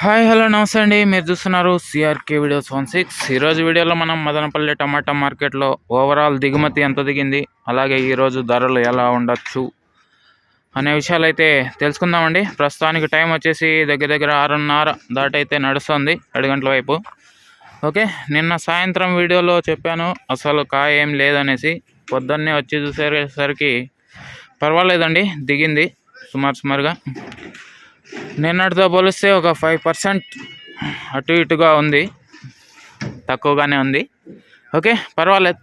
Hi hello నమస్తే అండి. మీరు చూస్తున్నారు సిఆర్కే వీడియోస్ 16. ఈరోజు వీడియోలో మనం మదనపల్లి టమాటా మార్కెట్లో ఓవరాల్ దిగుమతి ఎంత దిగింది, అలాగే ఈరోజు ధరలు ఎలా ఉండొచ్చు అనే విషయాలు అయితే తెలుసుకుందామండి. ప్రస్తుతానికి టైం వచ్చేసి దగ్గర 6:30 దాటైతే నడుస్తుంది, 7 గంటల వైపు. ఓకే, నిన్న సాయంత్రం వీడియోలో చెప్పాను అసలు కాయ ఏం లేదనేసి. పొద్దున్నే వచ్చి చూసేసరికి పర్వాలేదండి, దిగింది సుమారుగా. నిన్నటితో పోలిస్తే ఒక 5% అటు ఇటుగా ఉంది, తక్కువగానే ఉంది. ఓకే, పర్వాలేదు.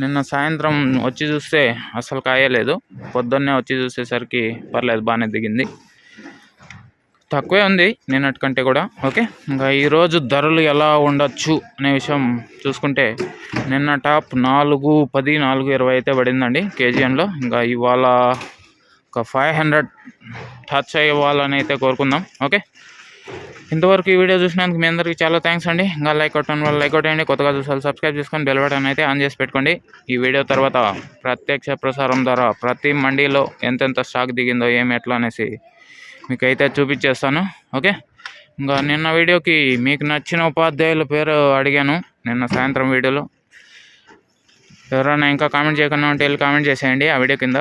నిన్న సాయంత్రం వచ్చి చూస్తే అసలు కాయలేదు, పొద్దున్నే వచ్చి చూసేసరికి పర్లేదు, బాగానే దిగింది. తక్కువే ఉంది నిన్నటి కంటే కూడా. ఓకే, ఇంకా ఈరోజు ధరలు ఎలా ఉండొచ్చు అనే విషయం చూసుకుంటే, నిన్న టాప్ 4.10 4.20 అయితే పడిందండి కేజీఎన్లో. ఇంకా ఇవాళ ఒక 500 టచ్ అయ్యేవాళ్ళని అయితే కోరుకుందాం. ఓకే, ఇంతవరకు ఈ వీడియో చూసినందుకు మీ అందరికీ చాలా థ్యాంక్స్ అండి. ఇంకా లైక్ కొట్టండి, వాళ్ళు లైక్ కొట్టండి. కొత్తగా చూసారు సబ్స్క్రైబ్ చేసుకొని బెల్ బటన్ అయితే ఆన్ చేసి పెట్టుకోండి. ఈ వీడియో తర్వాత ప్రత్యక్ష ప్రసారం ద్వారా ప్రతి మండీలో ఎంతెంత స్టాక్ దిగిందో ఏమి ఎట్లా అనేసి మీకైతే చూపించేస్తాను. ఓకే, ఇంకా నిన్న వీడియోకి మీకు నచ్చిన ఉపాధ్యాయుల పేరు అడిగాను నిన్న సాయంత్రం వీడియోలో. ఎవరైనా ఇంకా కామెంట్ చేయకుండా ఉంటే వెళ్ళి కామెంట్ చేసేయండి ఆ వీడియో కింద.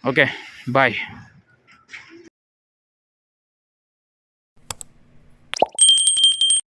Okay, bye.